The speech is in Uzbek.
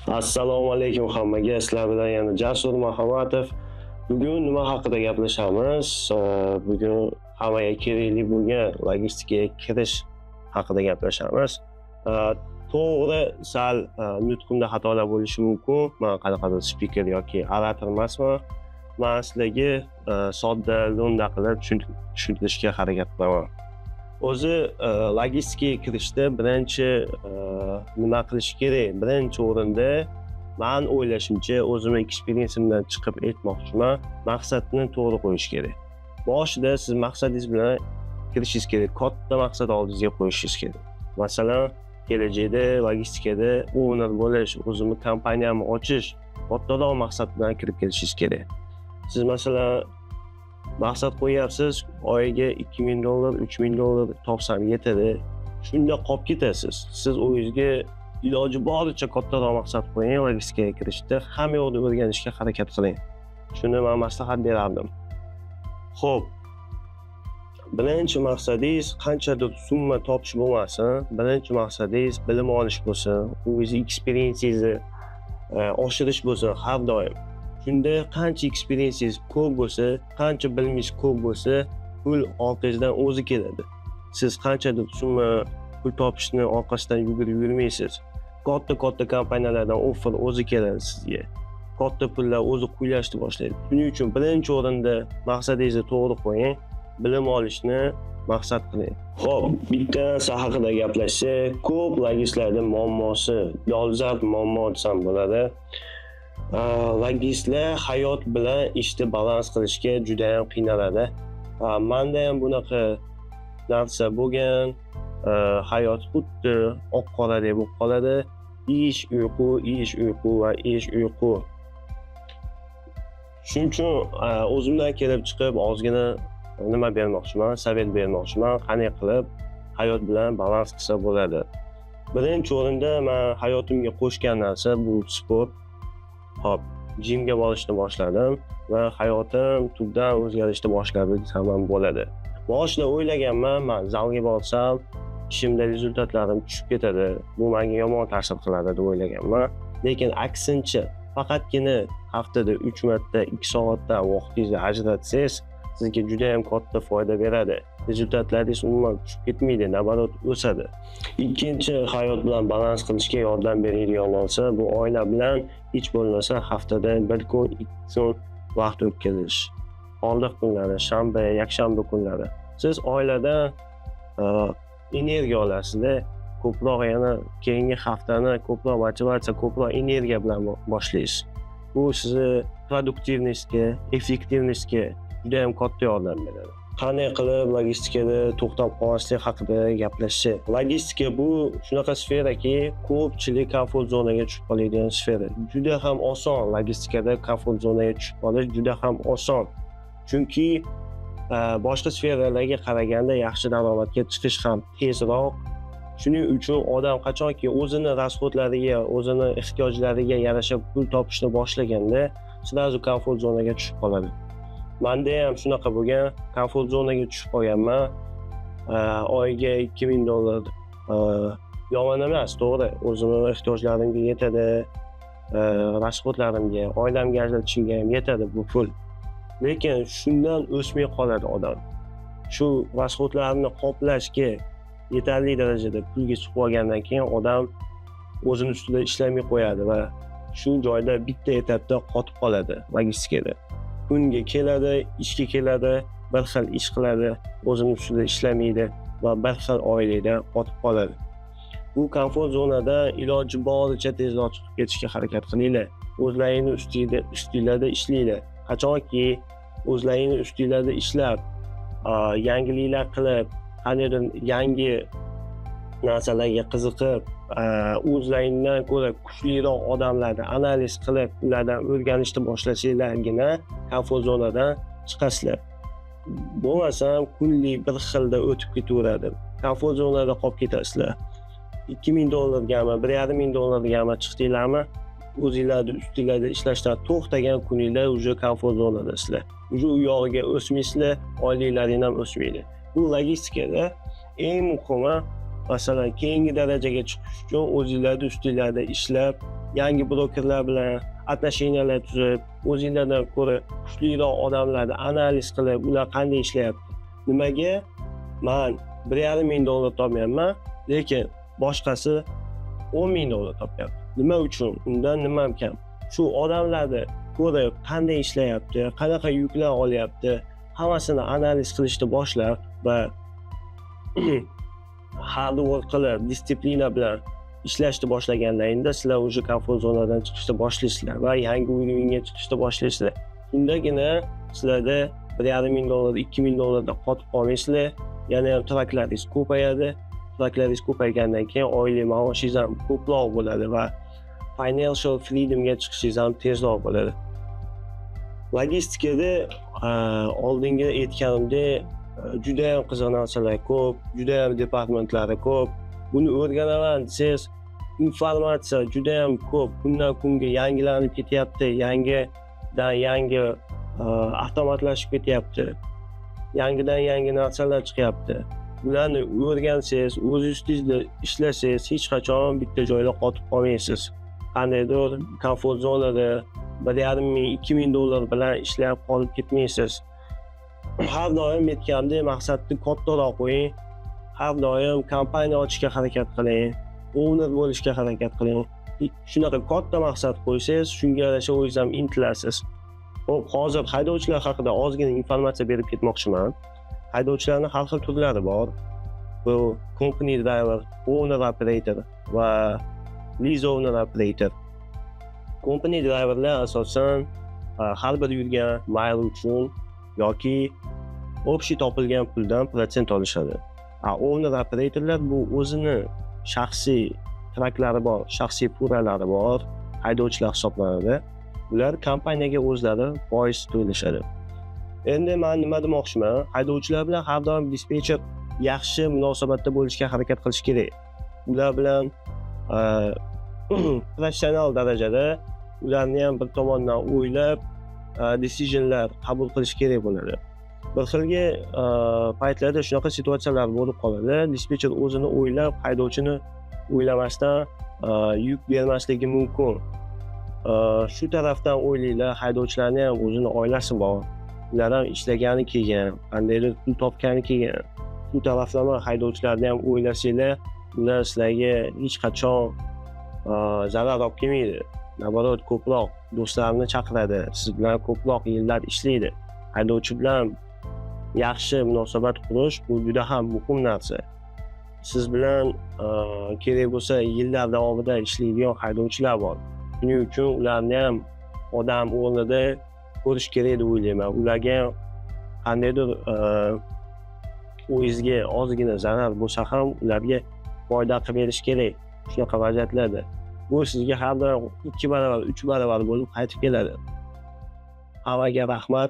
Assalomu alaykum hammaga. Sizlar bilan yana Jasur Mahomatov. Bugun nima haqida gaplashamiz? Bugun hammaga kerakli bo'lgan logistikaga kirish haqida gaplashamiz. To'g'ri, sal nutqimda xatolar bo'lishi mumkin. Men qanaqadir spiker yoki orator emasman. Men sizlarga sodda, lo'nda qilib tushuntirishga harakat qilaman. O'zi logistikaga kirishda birinchi nima qilish kerak? Birinchi o'rinda men o'ylashimcha, o'zimning eksperiensimdan chiqib aytmoqchiman, maqsadni to'g'ri qo'yish kerak. Boshida siz maqsadingiz bilan kirishingiz kerak, katta maqsad oldingizga qo'yishingiz kerak. Masalan, kelajakda logistikada owner bo'lish, o'zimning kompaniyamni ochish, kattaroq maqsad bilan kirib kelishingiz kerak. Siz masalan maqsad qo'yapsiz, oyiga $2000, $3000 topsam yetadi. Shunda qolib ketasiz. Siz o'zingizga iloji boricha kattaroq maqsad qo'ying logistikaga kirishda, hamma yoqda o'rganishga harakat qiling. Shuni men maslahat berardim. Xo'p. Birinchi maqsadingiz qanchadir summa topish bo'lmasin, birinchi maqsadingiz bilim olish bo'lsin, o'zingizning eksperiensingizni oshirish bo'lsin har doim. Shunda qancha eksperiensingiz ko'p bo'lsa, qancha bilimingiz ko'p bo'lsa, pul orqangizdan o'zi keladi. Siz qanchadir summa pul topishni orqasidan yugurib yurmaysiz. Katta kompaniyalardan offer o'zi keladi sizga. Katta pullar o'zi qo'yilashni boshlaydi. Shuning uchun birinchi o'rinda maqsadingizni to'g'ri qo'ying, bilim olishni maqsad qiling. Xo'p, bitta narsa haqida gaplashsak, ko'p logistlarning muammosi, dolzarb muammo desam bo'ladi. Logistlar hayot bilan ishni balans qilishga juda ham qiynaladi. Menda ham bunaqa narsa bo'lgan. Hayot xuddi oq-qoradek bo'lib qoladi. Ish, uyqu va ish, uyqu. Shuning uchun o'zimdan kelib chiqib ozgina nima bermoqchiman, savet bermoqchiman, qanday qilib hayot bilan balans qilsa bo'ladi. Birinchi o'rinda men hayotimga qo'shgan narsa bu sport. Hop, jimga borishni boshladim va hayotim tubdan o'zgarishni boshladi desam ham bo'ladi. Boshida o'ylaganman, men zalga borsam, ishimda rezultatlarim tushib ketadi, bu menga yomon ta'sir qiladi deb o'ylaganman. Lekin aksincha, faqatgina haftada 3 marta 2 soatdan vaqtingizni ajratsangiz, sizga juda ham katta foyda beradi. Rezultatlaringiz umuman tushib ketmaydi, nabarat o'sadi. Ikkinchi, hayot bilan balans qilishga yordam beradigan narsa bu oila bilan hech bo'lmasa haftada 1 kun, 2 kun vaqt o'tkazish. Oylik kunlari, shanba, yakshanba kunlari. Siz oiladan energiya olasizda, ko'proq yana keyingi haftani ko'proq motivatsiya, ko'proq energiya bilan boshlaysiz. Bu sizni produktivnostga, effektivnostga juda ham katta yordam beradi. Qanday qilib logistikada to'xtab qolmaslik haqida gaplashsak. Logistika bu shunaqa sferaki, ko'pchilik komfort zonaga tushib qoladigan sfera. Juda ham oson logistikada komfort zonaga tushib qolish juda ham oson. Chunki boshqa sferalarga qaraganda yaxshi daromadga chiqish ham tezroq. Shuning uchun odam qachonki o'zini rasxodlariga, o'zini ehtiyojlariga yarasha pul topishni boshlaganda, sirazu komfort zonaga tushib qoladi. Menda ham shunaqa bo'lgan, komfort zonaga tushib qolganman. Oyiga $2000 yomon emas, to'g'ri. O'zimning ehtiyojlarimga yetadi, rasxodlarimga, oilamga ajratishimga ham yetadi bu pul. Lekin shundan o'smay qoladi odam. Shu rasxodlarni qoplashga yetarli darajada pulga chiqib olgandan keyin odam o'zini ustida ishlamay qo'yadi va shu joyda bitta etapda qotib qoladi logistikada. Kunga keladi, ishga keladi, bir xil ish qiladi, o'zini ustida ishlamaydi va bir xil oilada qotib qoladi. Bu komfort zonadan iloji boricha tezroq chiqib ketishga harakat qilinglar. O'zlaringiz ustingizda ishlanglar. Qachonki o'zlaringiz ustingizda ishlab, yangiliklar qilib, qaniydir yangi narsalarga qiziqib, o'zlaringizdan ko'ra kuchliroq odamlarni analiz qilib, ulardan o'rganishni boshlasanglargina komfort zonadan chiqasizlar. Bo'lmasam kunlik bir xilda o'tib ketaveradi. Komfort zonada qolib ketasizlar. $2000gami, $1500gami chiqdinglarmi? O'zingizlarni ustingizda ishlashdan to'xtagan kuningizda uje komfort zonadasizlar. Uje u yog'iga o'smaysizlar, oyliklaringiz ham o'smaydi. Bu logistikada eng muhimi, masalan, keyingi darajaga chiqish uchun o'zingizlarni ustingizda ishlab, yangi brokerlar bilan отношениялар tuzib, o'zinglardan ko'ra kuchliroq odamlarni analiz qilib, ular qanday ishlayapti. Nimaga men $1,500 topmayapman, lekin boshqasi $10,000 topyapti. Nima uchun? Undan nimam kam? Shu odamlarni ko'rib, qanday ishlayapti, qanaqa yuklar olyapti, hammasini analiz qilishni boshlab va hard work qilib, disiplina bilan ishlashni boshlaganlaringda sizlar уже komfort zonadan chiqishni boshlaysizlar va yangi urovingga chiqishni boshlaysizlar. Shundagina sizlarda $1,500, $2,000 qotib qolmaysizlar. Yana ham traklaringiz ko'payadi. Traklaringiz ko'paygandan keyin oylik maoshingiz ham ko'proq bo'ladi va financial freedomga chiqishingiz ham tezroq bo'ladi. Logistikada oldingi aytganimdek juda ham qiziq narsalar ko'p, juda ham departamentlari ko'p. Buni o'rganaman desangiz, informatsiya juda ham ko'p. Kundan kunga yangilanib ketyapti, yangidan yangi avtomatlashib ketyapti. Yangidan yangi narsalar chiqyapti. Bularni o'rgansangiz, o'z ustingizda ishlasangiz, hech qachon bitta joyda qotib qolmaysiz. Qandaydir komfort zonada $1,500-2,000 bilan ishlab qolib ketmaysiz. Har doim aytgandek, maqsadni kattaroq qo'ying. Har doim kompaniya ochishga harakat qiling, owner bo'lishga harakat qiling. Shunaqa katta maqsad qo'ysangiz, shunga yarasha o'zingiz ham intilasiz. Xo'p, hozir haydovchilar haqida ozgina informatsiya berib ketmoqchiman. Haydovchilarning har xil turlari bor. Bu company driver, owner operator va lease owner operator. Company driverlar asosan har bir yurgan mayl uchun yoki общий topilgan puldan protsent olishadi. Owner operatorlar bu o'zini shaxsiy traklari bor, shaxsiy furalari bor, haydovchilar hisoblanadi. Ular kompaniyaga o'zlari foiz to'lashadi. Endi men nima demoqchiman? Haydovchilar bilan har doim dispetcher yaxshi munosabatda bo'lishga harakat qilish kerak. Ular bilan professional darajada ularni ham bir tomondan o'ylab decisionlar qabul qilish kerak bo'ladi. Bir xilgi paytlarda shunaqa situatsiyalar bo'lib qoladi. Dispetcher o'zini o'ylab, haydovchini o'ylamasdan yuk bermasligi mumkin. Shu tarafdan o'ylaylar, haydovchilarning ham o'zini oilasi bor. Ular ham ishlagani kelgan, qandaydir pul topgani kelgan. Shu tarafdan haydovchilarni ham o'ylasanglar, ular sizlarga hech qachon zarar olib kelmaydi. Naborot, ko'proq do'stlarini chaqiradi, siz bilan ko'proq yillar ishlaydi. Haydovchi bilan yaxshi munosabat qurish bu juda ham muhim narsa. Siz bilan kerak bo'lsa yillar davomida ishlaydigan haydovchilar bor. Shuning uchun ularni ham odam o'rnida ko'rish kerak deb o'ylayman. Ularga qandaydir o'zingizga ozgina zarar bo'lsa ham ularga foyda qilib berish kerak. Shunaqa vaziyatlarda bu sizga har doim 2 barobar, 3 barobar bo'lib qaytib keladi. Hammaga rahmat.